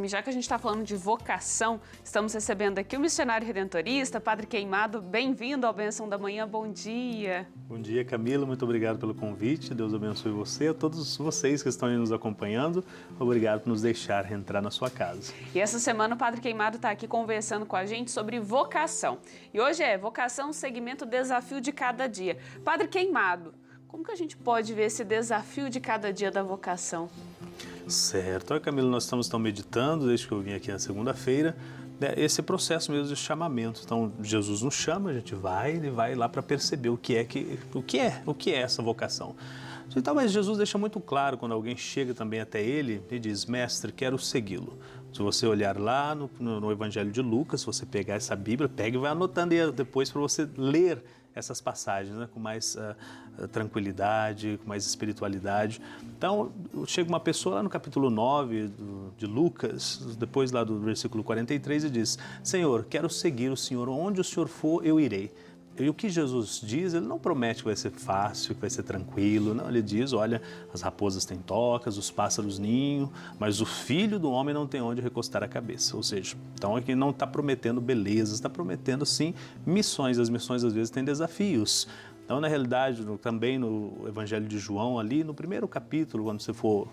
Já que a gente está falando de vocação, estamos recebendo aqui o missionário redentorista, Padre Queimado. Bem-vindo ao Bênção da Manhã, bom dia. Bom dia, Camila, muito obrigado pelo convite, Deus abençoe você, a todos vocês que estão aí nos acompanhando, obrigado por nos deixar entrar na sua casa. E essa semana o Padre Queimado está aqui conversando com a gente sobre vocação. E hoje é vocação, segmento, desafio de cada dia. Padre Queimado, como que a gente pode ver esse desafio de cada dia da vocação? Certo, olha, Camila, nós estamos meditando desde que eu vim aqui na segunda-feira, esse processo mesmo de chamamento. Então Jesus nos chama, a gente vai lá para perceber o que é essa vocação. Então, mas Jesus deixa muito claro quando alguém chega também até ele e diz: mestre, quero segui-lo. Se você olhar lá no Evangelho de Lucas, se você pegar essa Bíblia, pega e vai anotando aí depois para você ler essas passagens, né, com mais tranquilidade, com mais espiritualidade. Então, chega uma pessoa lá no capítulo 9 de Lucas, depois lá do versículo 43, e diz: Senhor, quero seguir o Senhor, onde o Senhor for, eu irei. E o que Jesus diz, ele não promete que vai ser fácil, que vai ser tranquilo, não, ele diz: olha, as raposas têm tocas, os pássaros ninho, mas o Filho do Homem não tem onde recostar a cabeça. Ou seja, então aqui não está prometendo beleza, está prometendo sim missões. As missões às vezes têm desafios. Então, na realidade, também no Evangelho de João, ali no primeiro capítulo, quando você for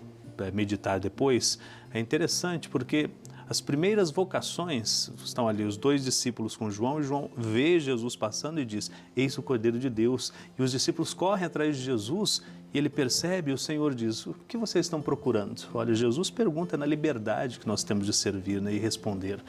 meditar depois, é interessante porque as primeiras vocações estão ali, os dois discípulos com João, e João vê Jesus passando e diz: eis o Cordeiro de Deus. E os discípulos correm atrás de Jesus e ele percebe, e o Senhor diz: o que vocês estão procurando? Olha, Jesus pergunta na liberdade que nós temos de servir, né, e responder.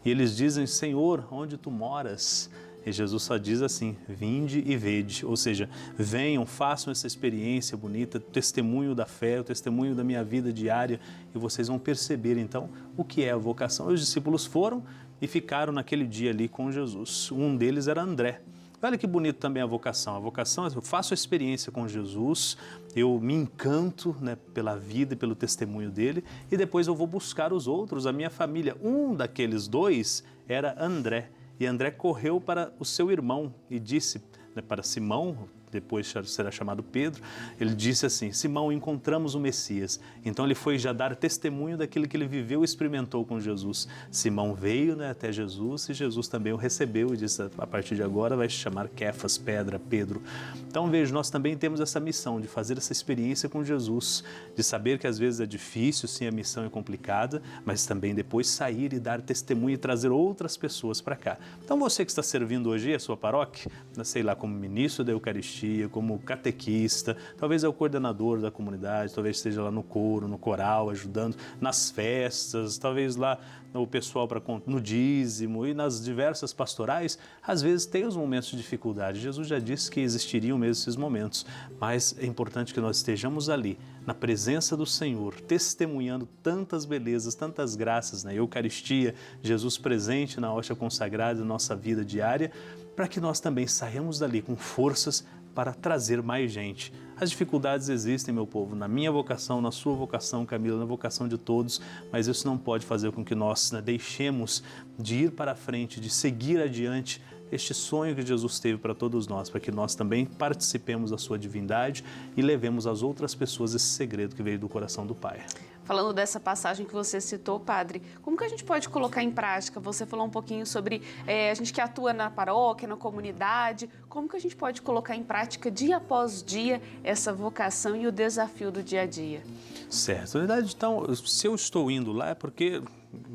E eles dizem: Senhor, onde tu moras? E Jesus só diz assim: vinde e vede, ou seja, venham, façam essa experiência bonita, testemunho da fé, o testemunho da minha vida diária, e vocês vão perceber então o que é a vocação. E os discípulos foram e ficaram naquele dia ali com Jesus. Um deles era André. Olha que bonito também a vocação. A vocação é: eu faço a experiência com Jesus, eu me encanto, né, pela vida e pelo testemunho dele, e depois eu vou buscar os outros, a minha família. Um daqueles dois era André. E André correu para o seu irmão e disse, né, para Simão, depois será chamado Pedro, ele disse assim: Simão, encontramos o Messias. Então ele foi já dar testemunho daquilo que ele viveu e experimentou com Jesus. Simão veio, né, até Jesus, e Jesus também o recebeu e disse: a partir de agora vai se chamar Kefas, pedra, Pedro. Então veja, nós também temos essa missão de fazer essa experiência com Jesus, de saber que às vezes é difícil, sim, a missão é complicada, mas também depois sair e dar testemunho e trazer outras pessoas para cá. Então você que está servindo hoje a sua paróquia, sei lá, como ministro da Eucaristia, como catequista, talvez é o coordenador da comunidade, talvez esteja lá no coro, no coral, ajudando nas festas, talvez lá o pessoal no dízimo e nas diversas pastorais, às vezes tem os momentos de dificuldade. Jesus já disse que existiriam mesmo esses momentos, mas é importante que nós estejamos ali, na presença do Senhor, testemunhando tantas belezas, tantas graças na Eucaristia, Jesus presente na hóstia consagrada da nossa vida diária, para que nós também saiamos dali com forças para trazer mais gente. As dificuldades existem, meu povo, na minha vocação, na sua vocação, Camila, na vocação de todos, mas isso não pode fazer com que nós, né, deixemos de ir para a frente, de seguir adiante este sonho que Jesus teve para todos nós, para que nós também participemos da sua divindade e levemos às outras pessoas esse segredo que veio do coração do Pai. Falando dessa passagem que você citou, Padre, como que a gente pode colocar em prática? Você falou um pouquinho sobre a gente que atua na paróquia, na comunidade, como que a gente pode colocar em prática dia após dia essa vocação e o desafio do dia a dia? Certo, na verdade, então, se eu estou indo lá é porque,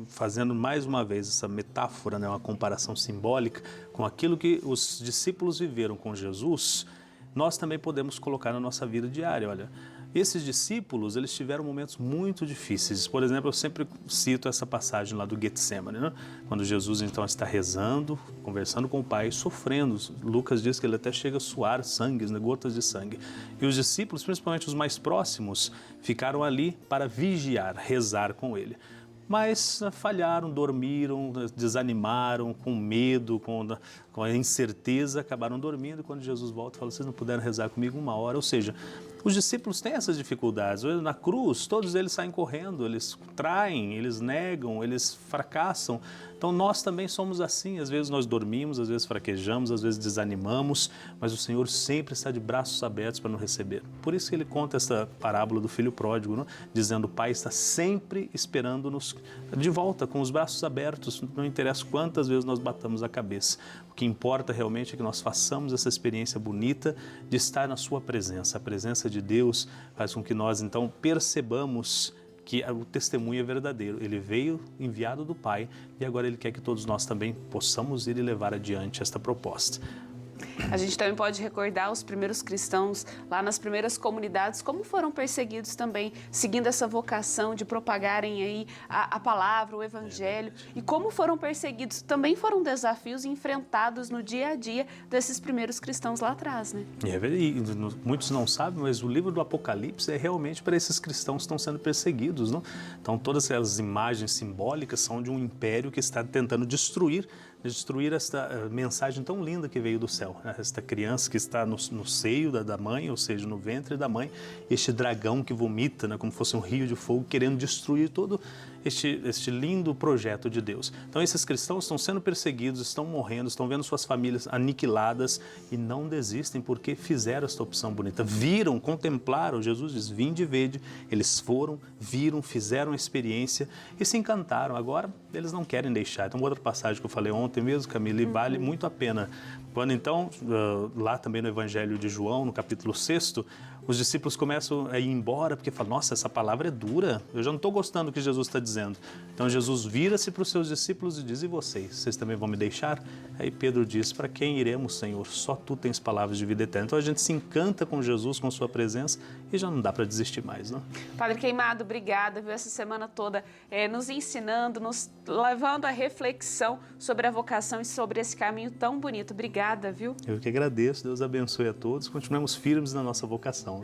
fazendo mais uma vez essa metáfora, né, uma comparação simbólica com aquilo que os discípulos viveram com Jesus, nós também podemos colocar na nossa vida diária. Olha, esses discípulos, eles tiveram momentos muito difíceis. Por exemplo, eu sempre cito essa passagem lá do Getsemane, né? Quando Jesus então está rezando, conversando com o Pai, sofrendo. Lucas diz que ele até chega a suar sangue, né? Gotas de sangue. E os discípulos, principalmente os mais próximos, ficaram ali para vigiar, rezar com ele. Mas falharam, dormiram, desanimaram, com medo, com com a incerteza, acabaram dormindo. Quando Jesus volta, fala, vocês não puderam rezar comigo 1 hora. Ou seja, os discípulos têm essas dificuldades. Na cruz, todos eles saem correndo, eles traem, eles negam, eles fracassam. Então nós também somos assim. Às vezes nós dormimos, às vezes fraquejamos, às vezes desanimamos, mas o Senhor sempre está de braços abertos para nos receber. Por isso que ele conta essa parábola do filho pródigo, não? Dizendo, o Pai está sempre esperando-nos de volta, com os braços abertos. Não interessa quantas vezes nós batamos a cabeça. O que importa realmente é que nós façamos essa experiência bonita de estar na sua presença. A presença de Deus faz com que nós então percebamos que o testemunho é verdadeiro. Ele veio enviado do Pai e agora Ele quer que todos nós também possamos ir e levar adiante esta proposta. A gente também pode recordar os primeiros cristãos lá nas primeiras comunidades, como foram perseguidos também, seguindo essa vocação de propagarem aí a palavra, o evangelho, e como foram perseguidos. Também foram desafios enfrentados no dia a dia desses primeiros cristãos lá atrás, né? E muitos não sabem, mas o livro do Apocalipse é realmente para esses cristãos que estão sendo perseguidos, não? Então todas aquelas imagens simbólicas são de um império que está tentando destruir esta mensagem tão linda que veio do céu. Esta criança que está no seio da mãe, ou seja, no ventre da mãe, este dragão que vomita, né, como fosse um rio de fogo, querendo destruir todo este lindo projeto de Deus. Então esses cristãos estão sendo perseguidos, estão morrendo, estão vendo suas famílias aniquiladas e não desistem porque fizeram esta opção bonita. Viram, contemplaram, Jesus diz, vinde e vede. Eles foram, viram, fizeram a experiência e se encantaram. Agora eles não querem deixar. Então outra passagem que eu falei ontem mesmo, Camila, e vale muito a pena. Quando então, lá também no Evangelho de João, no capítulo 6, os discípulos começam a ir embora porque falam, nossa, essa palavra é dura, eu já não estou gostando do que Jesus está dizendo. Então Jesus vira-se para os seus discípulos e diz, e vocês? Vocês também vão me deixar? Aí Pedro diz, para quem iremos, Senhor? Só Tu tens palavras de vida eterna. Então a gente se encanta com Jesus, com sua presença e já não dá para desistir mais, não? Padre Queimado, obrigada, viu, essa semana toda nos ensinando, nos levando à reflexão sobre a vocação e sobre esse caminho tão bonito. Obrigada, viu? Eu que agradeço, Deus abençoe a todos, continuemos firmes na nossa vocação.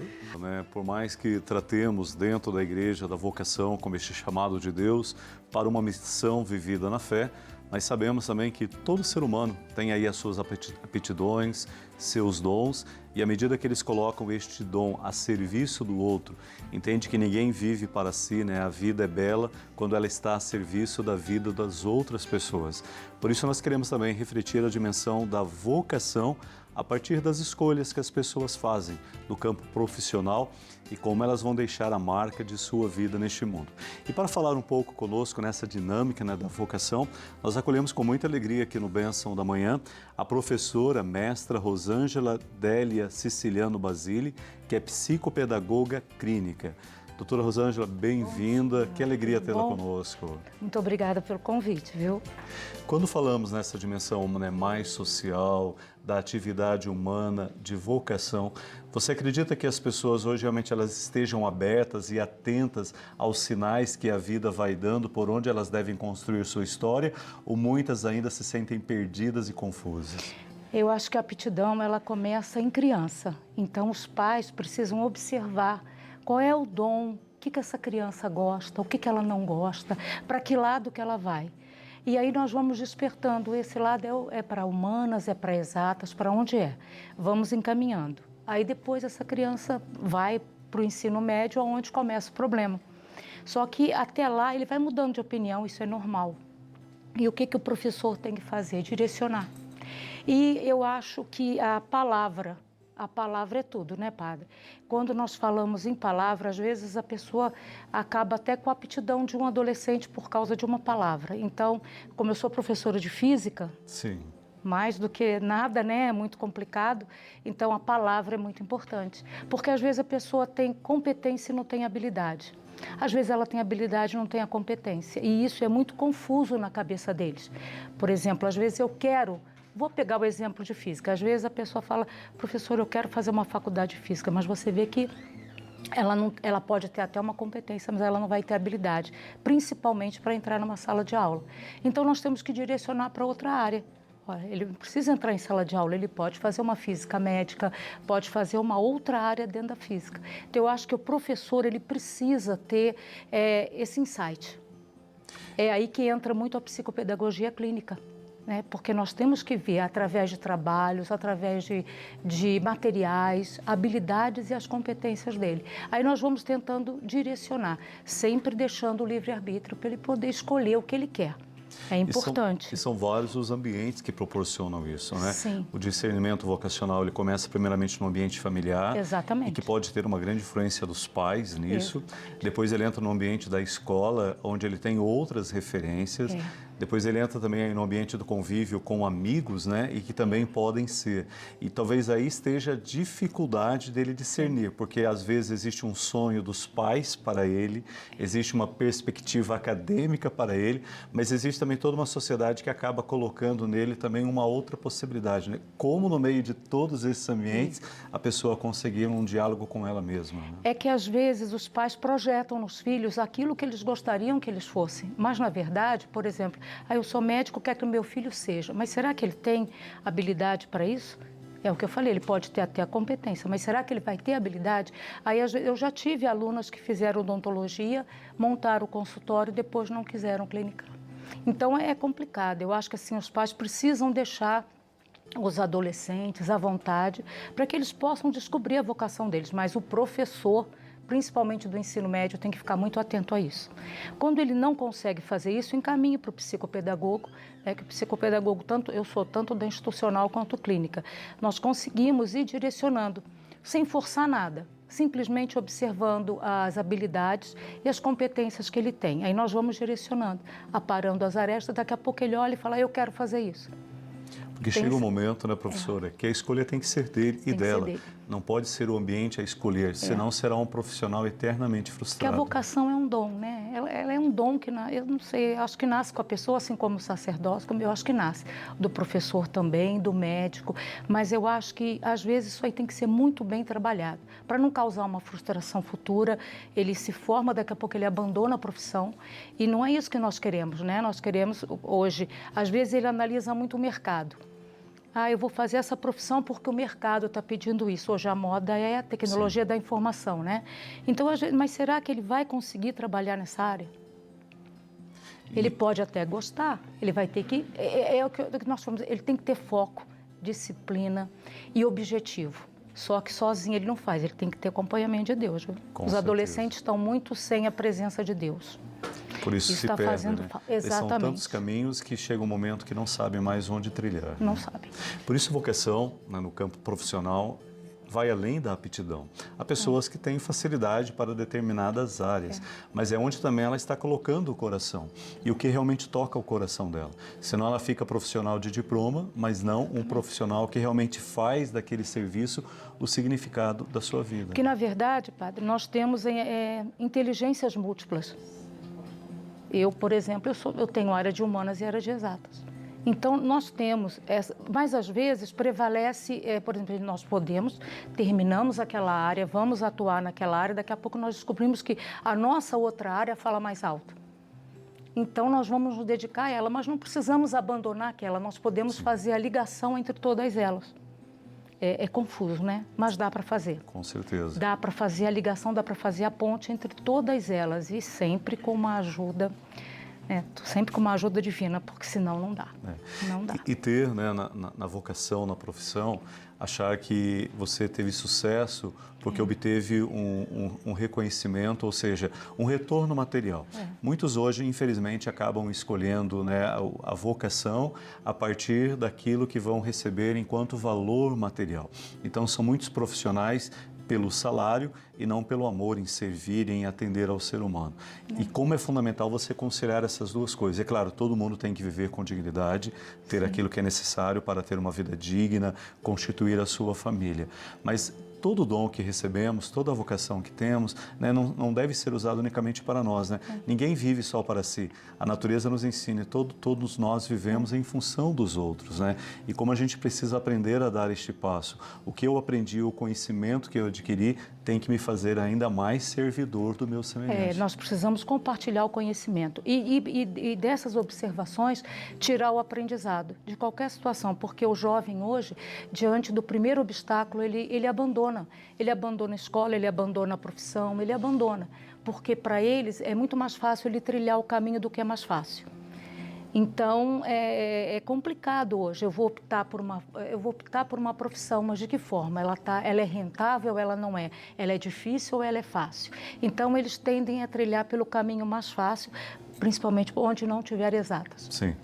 Por mais que tratemos dentro da igreja da vocação como este chamado de Deus para uma missão vivida na fé, nós sabemos também que todo ser humano tem aí as suas aptidões, seus dons, e à medida que eles colocam este dom a serviço do outro, entende que ninguém vive para si, né? A vida é bela quando ela está a serviço da vida das outras pessoas. Por isso nós queremos também refletir a dimensão da vocação a partir das escolhas que as pessoas fazem no campo profissional e como elas vão deixar a marca de sua vida neste mundo. E para falar um pouco conosco nessa dinâmica, né, da vocação, nós acolhemos com muita alegria aqui no Bênção da Manhã a professora, mestra Rosângela Délia Siciliano Basile, que é psicopedagoga clínica. Doutora Rosângela, bem-vinda, que alegria tê-la conosco. Muito obrigada pelo convite, viu? Quando falamos nessa dimensão, né, mais social, da atividade humana, de vocação, você acredita que as pessoas hoje realmente elas estejam abertas e atentas aos sinais que a vida vai dando, por onde elas devem construir sua história, ou muitas ainda se sentem perdidas e confusas? Eu acho que a aptidão ela começa em criança, então os pais precisam observar qual é o dom, o que essa criança gosta, o que ela não gosta, para que lado que ela vai. E aí nós vamos despertando, esse lado é para humanas, é para exatas, para onde é? Vamos encaminhando. Aí depois essa criança vai para o ensino médio, onde começa o problema. Só que até lá ele vai mudando de opinião, isso é normal. E o que o professor tem que fazer? Direcionar. E eu acho que a palavra é tudo, né, padre? Quando nós falamos em palavra, às vezes a pessoa acaba até com a aptidão de um adolescente por causa de uma palavra. Então, como eu sou professora de física, sim, mais do que nada, né, é muito complicado, então a palavra é muito importante. Porque às vezes a pessoa tem competência e não tem habilidade. Às vezes ela tem habilidade e não tem a competência. E isso é muito confuso na cabeça deles. Por exemplo, às vezes vou pegar o exemplo de física. Às vezes a pessoa fala, professor, eu quero fazer uma faculdade de física, mas você vê que ela pode ter até uma competência, mas ela não vai ter habilidade, principalmente para entrar numa sala de aula. Então nós temos que direcionar para outra área. Olha, ele não precisa entrar em sala de aula, ele pode fazer uma física médica, pode fazer uma outra área dentro da física. Então eu acho que o professor ele precisa ter esse insight. É aí que entra muito a psicopedagogia clínica. né? Porque nós temos que ver através de trabalhos, através de materiais, habilidades e as competências dele. Aí nós vamos tentando direcionar, sempre deixando o livre-arbítrio para ele poder escolher o que ele quer. É importante. E são vários os ambientes que proporcionam isso, né? Sim. O discernimento vocacional, ele começa primeiramente no ambiente familiar. Exatamente. E que pode ter uma grande influência dos pais nisso. É. Depois ele entra no ambiente da escola, onde ele tem outras referências. É. Depois ele entra também no ambiente do convívio com amigos, né? E que também podem ser. E talvez aí esteja a dificuldade dele discernir, porque às vezes existe um sonho dos pais para ele, existe uma perspectiva acadêmica para ele, mas existe também toda uma sociedade que acaba colocando nele também uma outra possibilidade, né? Como no meio de todos esses ambientes a pessoa conseguir um diálogo com ela mesma, né? É que às vezes os pais projetam nos filhos aquilo que eles gostariam que eles fossem, mas na verdade, por exemplo, eu sou médico, quero que o meu filho seja, mas será que ele tem habilidade para isso? É o que eu falei, ele pode ter até a competência, mas será que ele vai ter habilidade? Aí eu já tive alunas que fizeram odontologia, montaram o consultório e depois não quiseram clinicar. Então é complicado, eu acho que assim, os pais precisam deixar os adolescentes à vontade para que eles possam descobrir a vocação deles, mas o professor, principalmente do ensino médio, tem que ficar muito atento a isso. Quando ele não consegue fazer isso, encaminhe para o psicopedagogo, que o psicopedagogo, eu sou tanto da institucional quanto clínica, nós conseguimos ir direcionando, sem forçar nada, simplesmente observando as habilidades e as competências que ele tem. Aí nós vamos direcionando, aparando as arestas, daqui a pouco ele olha e fala, eu quero fazer isso. Porque chega um momento, né, professora, que a escolha tem que ser dele e dela. Não pode ser o ambiente a escolher, senão será um profissional eternamente frustrado. Porque a vocação é um dom, né? Ela é um dom que, eu não sei, acho que nasce com a pessoa, assim como o sacerdócio, eu acho que nasce. Do professor também, do médico, mas eu acho que, às vezes, isso aí tem que ser muito bem trabalhado, para não causar uma frustração futura. Ele se forma, daqui a pouco ele abandona a profissão, e não é isso que nós queremos, né? Nós queremos, hoje, às vezes ele analisa muito o mercado. Eu vou fazer essa profissão porque o mercado está pedindo isso. Hoje a moda é a tecnologia da informação, né? Então, mas será que ele vai conseguir trabalhar nessa área? Ele pode até gostar, ele vai ter que... É o que nós falamos, ele tem que ter foco, disciplina e objetivo. Só que sozinho ele não faz, ele tem que ter acompanhamento de Deus. Os adolescentes estão muito sem a presença de Deus. Por isso se perdem, né? Exatamente. São tantos caminhos que chega um momento que não sabem mais onde trilhar. Não sabem. Por isso a vocação, né, no campo profissional, vai além da aptidão. Há pessoas que têm facilidade para determinadas áreas, mas é onde também ela está colocando o coração e o que realmente toca o coração dela. Senão ela fica profissional de diploma, mas não um profissional que realmente faz daquele serviço o significado da sua vida. Porque, na verdade, padre, nós temos inteligências múltiplas. Eu, por exemplo, eu tenho área de humanas e área de exatas. Então, nós temos, mas às vezes prevalece, por exemplo, nós terminamos aquela área, vamos atuar naquela área, daqui a pouco nós descobrimos que a nossa outra área fala mais alto. Então, nós vamos nos dedicar a ela, mas não precisamos abandonar aquela, nós podemos fazer a ligação entre todas elas. É confuso, né? Mas dá para fazer. Com certeza. Dá para fazer a ligação, dá para fazer a ponte entre todas elas e sempre com uma ajuda, sempre com uma ajuda divina, porque senão não dá. Não dá. E ter, né, na vocação, na profissão, achar que você teve sucesso porque obteve um reconhecimento, ou seja, um retorno material. Muitos hoje, infelizmente, acabam escolhendo, né, a vocação a partir daquilo que vão receber enquanto valor material. Então, são muitos profissionais pelo salário e não pelo amor em servir, em atender ao ser humano. E como é fundamental você conciliar essas duas coisas. É claro, todo mundo tem que viver com dignidade, ter aquilo que é necessário para ter uma vida digna, constituir a sua família. Mas todo dom que recebemos, toda a vocação que temos, né, não deve ser usado unicamente para nós, né? Ninguém vive só para si. A natureza nos ensina, todos nós vivemos em função dos outros, né? E como a gente precisa aprender a dar este passo. O que eu aprendi, o conhecimento que eu adquiri, tem que me fazer ainda mais servidor do meu semelhante. Nós precisamos compartilhar o conhecimento e dessas observações tirar o aprendizado de qualquer situação, porque o jovem hoje, diante do primeiro obstáculo, ele abandona. Ele abandona a escola, ele abandona a profissão, ele abandona, porque para eles é muito mais fácil ele trilhar o caminho do que é mais fácil. Então, é complicado hoje. Eu vou optar por uma profissão, mas de que forma? Ela é rentável ou ela não é? Ela é difícil ou ela é fácil? Então, eles tendem a trilhar pelo caminho mais fácil, principalmente onde não tiver exatas. Sim.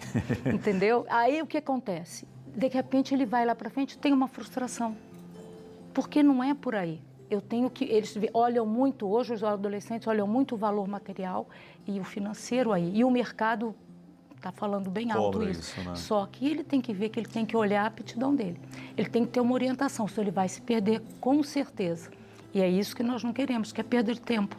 Entendeu? Aí, o que acontece? De repente, ele vai lá para frente e tem uma frustração. Porque não é por aí. Eles olham muito, hoje os adolescentes olham muito o valor material e o financeiro aí. E o mercado está falando bem alto Cobra isso. isso, né? Só que ele tem que ver que ele tem que olhar a aptidão dele. Ele tem que ter uma orientação, senão ele vai se perder com certeza. E é isso que nós não queremos, que é perder tempo.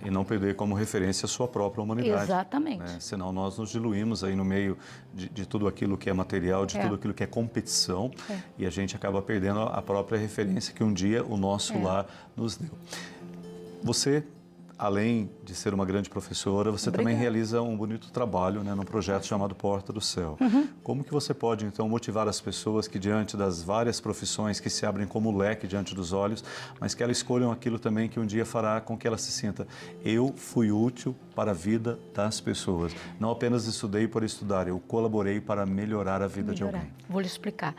E não perder como referência a sua própria humanidade. Exatamente. Né? Senão nós nos diluímos aí no meio de tudo aquilo que é material, de tudo aquilo que é competição, e a gente acaba perdendo a própria referência que um dia o nosso lar nos deu. Você, além de ser uma grande professora, você também realiza um bonito trabalho, né, num projeto chamado Porta do Céu. Como que você pode, então, motivar as pessoas que, diante das várias profissões que se abrem como leque diante dos olhos, mas que elas escolham aquilo também que um dia fará com que ela se sinta: eu fui útil para a vida das pessoas. Não apenas estudei por estudar, eu colaborei para melhorar a vida de alguém. Vou lhe explicar.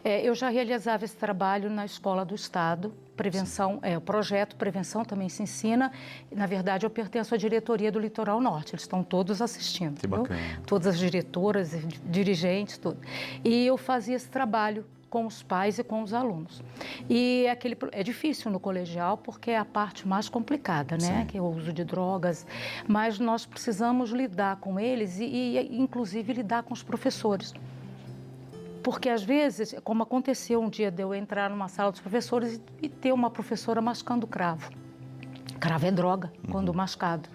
Eu já realizava esse trabalho na Escola do Estado, prevenção, o projeto Prevenção também se ensina. Na verdade, eu pertenço à diretoria do Litoral Norte, eles estão todos assistindo. Que bacana. Todas as diretoras, dirigentes, tudo. E eu fazia esse trabalho com os pais e com os alunos. E é difícil no colegial porque é a parte mais complicada, né? Sim. Que é o uso de drogas, mas nós precisamos lidar com eles e inclusive lidar com os professores. Porque, às vezes, como aconteceu um dia de eu entrar numa sala dos professores e ter uma professora mascando cravo. Cravo é droga, quando mascado.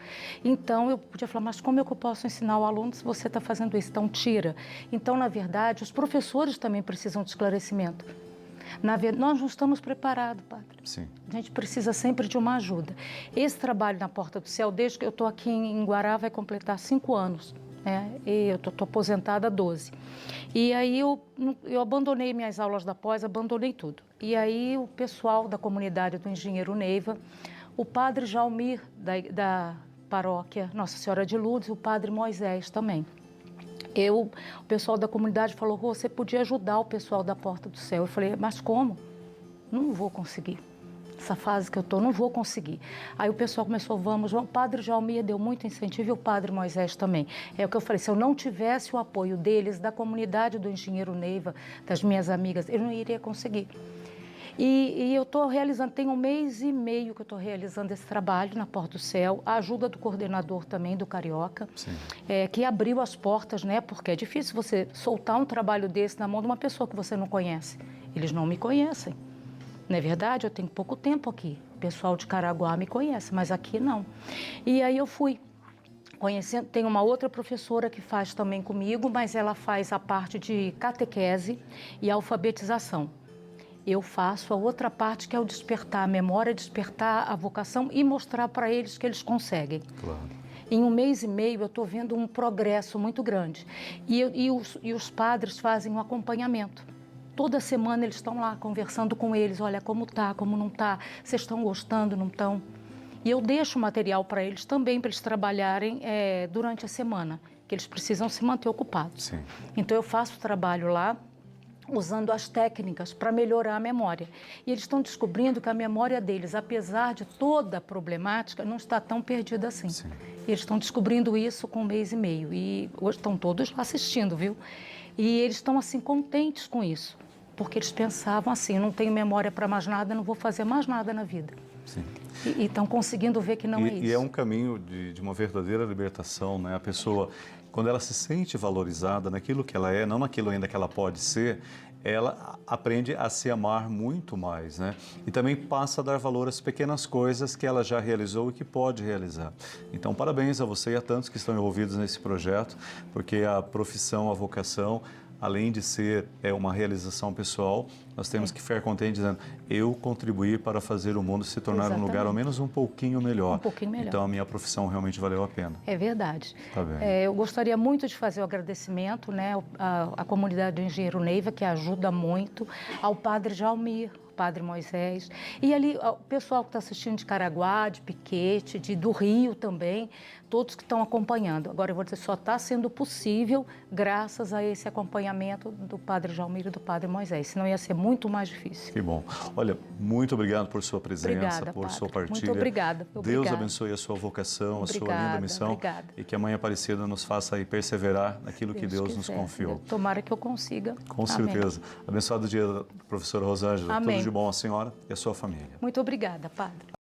Então, eu podia falar, mas como é que eu posso ensinar o aluno se você está fazendo isso? Então, tira. Então, na verdade, os professores também precisam de esclarecimento. Nós não estamos preparados, padre. Sim. A gente precisa sempre de uma ajuda. Esse trabalho na Porta do Céu, desde que eu estou aqui em Guará, vai completar 5 anos. E eu estou aposentada há 12. E aí eu abandonei minhas aulas da pós, abandonei tudo. E aí o pessoal da comunidade do Engenheiro Neiva, o padre Jalmir da paróquia Nossa Senhora de Lourdes, o padre Moisés também. O pessoal da comunidade falou: você podia ajudar o pessoal da Porta do Céu. Eu falei: mas como? Não vou conseguir. Essa fase que eu estou, não vou conseguir. Aí o pessoal começou: vamos. O padre Jalmir deu muito incentivo e o padre Moisés também. É o que eu falei: se eu não tivesse o apoio deles, da comunidade do Engenheiro Neiva, das minhas amigas, eu não iria conseguir. E eu estou realizando, tem 1 mês e meio que eu estou realizando esse trabalho na Porta do Céu, a ajuda do coordenador também, do Carioca, que abriu as portas, né? Porque é difícil você soltar um trabalho desse na mão de uma pessoa que você não conhece. Eles não me conhecem. Não é verdade? Eu tenho pouco tempo aqui. O pessoal de Caraguá me conhece, mas aqui não. E aí eu fui conhecendo. Tem uma outra professora que faz também comigo, mas ela faz a parte de catequese e alfabetização. Eu faço a outra parte, que é o despertar a memória, despertar a vocação e mostrar para eles que eles conseguem. Claro. Em 1 mês e meio eu estou vendo um progresso muito grande. E os padres fazem um acompanhamento. Toda semana eles estão lá conversando com eles: olha, como está, como não está, vocês estão gostando, não estão? E eu deixo material para eles também, para eles trabalharem durante a semana, que eles precisam se manter ocupados. Sim. Então eu faço trabalho lá, usando as técnicas para melhorar a memória. E eles estão descobrindo que a memória deles, apesar de toda a problemática, não está tão perdida assim. Sim. E eles estão descobrindo isso com 1 mês e meio. E hoje estão todos lá assistindo, viu? E eles estão, assim, contentes com isso. Porque eles pensavam assim: não tenho memória para mais nada, não vou fazer mais nada na vida. Sim. E estão conseguindo ver que não é isso. E é um caminho de uma verdadeira libertação, né? A pessoa, quando ela se sente valorizada naquilo que ela é, não naquilo ainda que ela pode ser, ela aprende a se amar muito mais, né? E também passa a dar valor às pequenas coisas que ela já realizou e que pode realizar. Então, parabéns a você e a tantos que estão envolvidos nesse projeto, porque a profissão, a vocação, além de ser uma realização pessoal, nós temos que ficar contentes dizendo: eu contribuí para fazer o mundo se tornar um lugar ao menos um pouquinho melhor. Um pouquinho melhor. Então a minha profissão realmente valeu a pena. É verdade. Tá bem. Eu gostaria muito de fazer o agradecimento, né, à comunidade do Engenheiro Neiva, que ajuda muito, ao padre Jalmir, padre Moisés, e ali o pessoal que está assistindo de Caraguá, de Piquete, do Rio também, todos que estão acompanhando. Agora, eu vou dizer, só está sendo possível graças a esse acompanhamento do Padre Jalmir e do Padre Moisés, senão ia ser muito mais difícil. Que bom. Olha, muito obrigado por sua presença, Obrigada, por Padre. sua partilha. Muito obrigada. Deus abençoe a sua vocação, a sua linda missão. Obrigada. E que a Mãe Aparecida nos faça aí perseverar naquilo que Deus nos quiser. confiou. Tomara que eu consiga. Com Amém. certeza. Abençoado dia, professora Rosângela. Amém. Tudo de bom à senhora e à sua família. Muito obrigada, Padre.